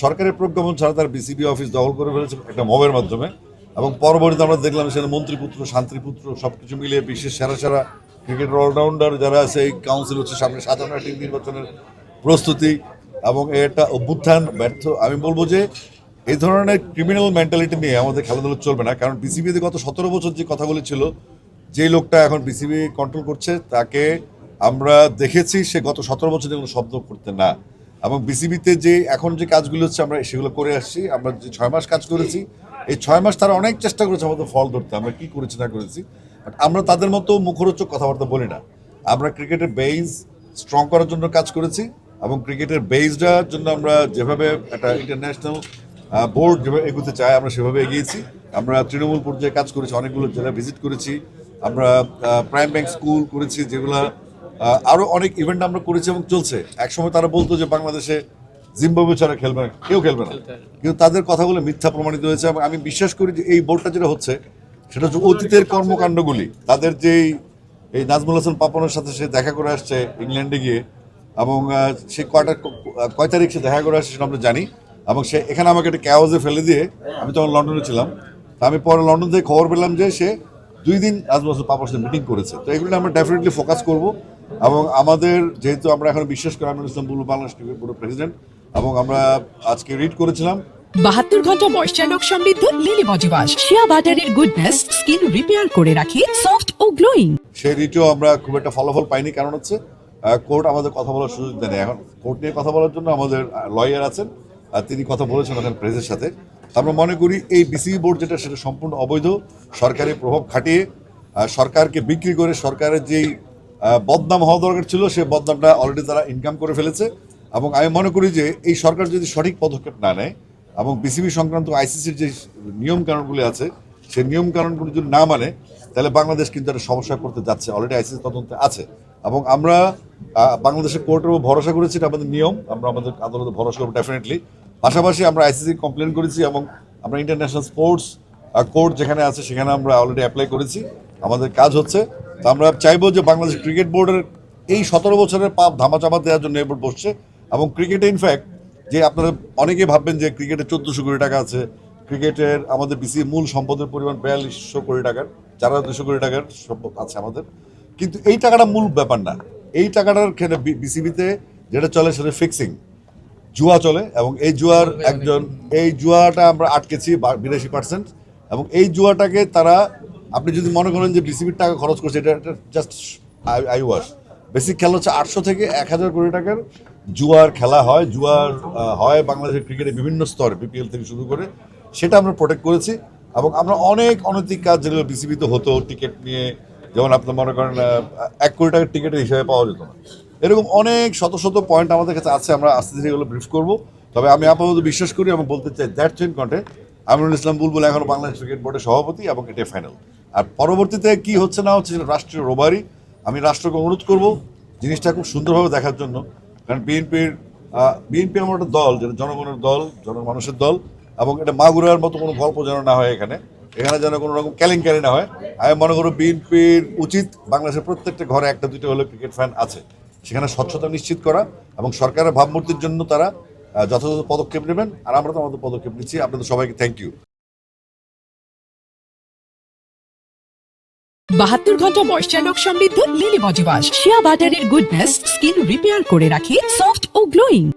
সরকারের প্রজ্ঞাপন ছাড়া তার বিসিবি অফিস দখল করে ফেলেছে একটা মবের মাধ্যমে, এবং পরবর্তীতে আমরা দেখলাম সেখানে মন্ত্রীপুত্র শান্তিপুত্র সবকিছু মিলিয়ে বিশ্বের সেরা সেরা ক্রিকেটের অলরাউন্ডার যারা আছে, এই কাউন্সিল হচ্ছে সামনে সাধারণ একটি নির্বাচনের প্রস্তুতি এবং একটা অভ্যুত্থান ব্যর্থ। আমি বলবো যে এই ধরনের ক্রিমিনাল মেন্টালিটি নিয়ে আমাদের খেলাধুলা চলবে না, কারণ বিসিবিতে গত 17 বছর যে কথা বলেছিল, যে লোকটা এখন বিসিবি কন্ট্রোল করছে তাকে আমরা দেখেছি সে গত 17 বছর কোনো শব্দ করতে না। এবং বিসিবিতে যে এখন যে কাজগুলো হচ্ছে আমরা সেগুলো করে আসছি। আমরা যে 6 মাস কাজ করেছি, এই 6 মাস তারা অনেক চেষ্টা করেছে আমাদের ফল ধরতে, আমরা কি করেছি না করেছি, বাট আমরা তাদের মতো মুখরোচক কথাবার্তা বলি না। আমরা ক্রিকেটের বেস স্ট্রং করার জন্য কাজ করেছি, এবং ক্রিকেটের বেসটার জন্য আমরা যেভাবে একটা ইন্টারন্যাশনাল বোর্ড যেভাবে এগোতে চায় আমরা সেভাবে এগিয়েছি। আমরা তৃণমূল পর্যায়ে কাজ করেছি, অনেকগুলো জেলা ভিজিট করেছি, আমরা প্রাইম ব্যাংক স্কুল করেছি, যেগুলো আরও অনেক ইভেন্ট আমরা করেছি এবং চলছে। একসময় তারা বলতো যে বাংলাদেশে জিম্বাবুয়ে ছাড়া খেলবে না, কেউ খেলবে না, কিন্তু তাদের কথাগুলো মিথ্যা প্রমাণিত হয়েছে। এবং আমি বিশ্বাস করি যে এই বোর্ডটা যেটা হচ্ছে সেটা হচ্ছে অতীতের কর্মকাণ্ডগুলি, তাদের যেই এই নাজমুল হাসান পাপনের সাথে সে দেখা করে আসছে ইংল্যান্ডে গিয়ে, এবং সে কয় তারিখ সে দেখা করে আসছে সেটা আমরা জানি, এবং সে এখানে আমাকে একটা ক্যাওয়াজে ফেলে দিয়ে, আমি তখন লন্ডনে ছিলাম, তা আমি পরে লন্ডন থেকে খবর পেলাম যে সে 2 দিন নাজমুল হাসান পাপনের সাথে মিটিং করেছে। তো এগুলো আমরা ডেফিনেটলি ফোকাস করব, এবং আমাদের যেহেতু আমরা এখন বিশ্বাস করি, আমিনুল ইসলাম বুলবুল বাংলাদেশ ক্রিকেট বোর্ডের প্রেসিডেন্ট, এবং আমরা আজকে রিড করেছিলাম 72 ঘন্টা ময়েশ্চার লক সমৃদ্ধ লিলি বডি ওয়াশ, শিয়া বাটারের গুডনেস স্কিন রিপেয়ার করে রাখে সফট ও গ্লোয়িং। সেই রিটেও আমরা খুব একটা ফলাফল পাইনি, কারণ হচ্ছে কোর্ট আমাদের কথা বলার সুযোগ দেয়নি। এখন কোর্ট নিয়ে কথা বলার জন্য আমাদের লয়ার আছেন, তিনি কথা বলেছেন ওখানে প্রেসের সাথে। আমরা মনে করি এই বিসিবি বোর্ড যেটা সেটা সম্পূর্ণ অবৈধ, সরকারি প্রভাব খাটিয়ে সরকারকে বিক্রি করে সরকারের যেই বদনাম হওয়া দরকার ছিল সেই বদনামটা অলরেডি তারা ইনকাম করে ফেলেছে। এবং আমি মনে করি যে এই সরকার যদি সঠিক পদক্ষেপ না নেয় এবং বিসিবি সংক্রান্ত আইসিসির যে নিয়মকানুনগুলি আছে সেই নিয়মকানুনগুলি যদি না মানে, তাহলে বাংলাদেশ কিন্তু একটা সমস্যায় পড়তে যাচ্ছে। অলরেডি আইসিসি তদন্তে আছে, এবং আমরা বাংলাদেশের কোর্টের উপর ভরসা করেছি, এটা আমাদের নিয়ম, আমরা আমাদের আদালতে ভরসা করবো ডেফিনেটলি। পাশাপাশি আমরা আইসিসি কমপ্লেন করেছি, এবং আমরা ইন্টারন্যাশনাল স্পোর্টস কোর্ট যেখানে আছে সেখানে আমরা অলরেডি অ্যাপ্লাই করেছি, আমাদের কাজ হচ্ছে। তো আমরা চাইবো যে বাংলাদেশ ক্রিকেট বোর্ডের এই 17 বছরের পাপ ধামাচাপা দেওয়ার জন্য এই বোর্ড বসছে। এবং ক্রিকেটে ইনফ্যাক্ট যে আপনারা অনেকেই ভাববেন যে ক্রিকেটে 1400 কোটি টাকা আছে, ক্রিকেটের আমাদের বিসিবি মূল সম্পদের পরিমাণ 4200 কোটি টাকার, 4200 কোটি টাকার সম্পদ আছে আমাদের, কিন্তু এই টাকাটা মূল ব্যাপার না। এই টাকাটার বিসিবিতে যেটা চলে সেটা ফিক্সিং, জুয়া চলে, এবং এই জুয়াটা আমরা আটকেছি 82%। এবং এই জুয়াটাকে তারা, আপনি যদি মনে করেন যে বিসিবির টাকা খরচ করছে, এটা জাস্ট আই ওয়াশ। বেসিক খেলা হচ্ছে 800 থেকে 1000 কোটি টাকার জুয়ার খেলা হয়, হয় বাংলাদেশের ক্রিকেটের বিভিন্ন স্তরে, বিপিএল থেকে শুরু করে, সেটা আমরা প্রোটেক্ট করেছি। এবং আমরা অনেক অনৈতিক কাজ যেগুলো বিসিবিতে হতো টিকিট নিয়ে, যেমন আপনার মনে করেন 1 কোটি টাকার টিকিটের হিসাবে পাওয়া যেত না, এরকম অনেক শত শত পয়েন্ট আমাদের কাছে আছে। আমরা আস্তে ধীরে এগুলো ব্রিফ করবো। তবে আমি আপাতত বিশ্বাস করি এবং বলতে চাই দ্যাট চেন কন্টে আমিনুল ইসলাম বুলবুল এখন বাংলাদেশ ক্রিকেট বোর্ডের সভাপতি, এবং এটাই ফাইনাল। আর পরবর্তীতে কি হচ্ছে না হচ্ছে সেটা রাষ্ট্রীয় রোবারি। আমি রাষ্ট্রকে অনুরোধ করব জিনিসটা খুব সুন্দরভাবে দেখার জন্য, কারণ বিএনপি আমার একটা দল, যেটা জনগণের দল, জনমানুষের দল, এবং এটা মাগুরার মতো কোনো গল্প যেন না হয়, এখানে যেন কোনো রকম কেলেঙ্কারি না হয়। আমি মনে করব বিএনপির উচিত বাংলাদেশের প্রত্যেকটা ঘরে 1-2টা হলে ক্রিকেট ফ্যান আছে, সেখানে স্বচ্ছতা নিশ্চিত করা, এবং সরকারের ভাবমূর্তির জন্য তারা যথাযথ পদক্ষেপ নেবেন। আর আমরা তো আমাদের পদক্ষেপ নিচ্ছি। আপনাদের সবাইকে থ্যাংক ইউ। 72 ঘন্টা ময়েশ্চার লক সমৃদ্ধ লিলি বডি ওয়াশ, শিয়া বাটারের গুডনেস স্কিন রিপেয়ার করে রাখে সফট ও গ্লোয়িং।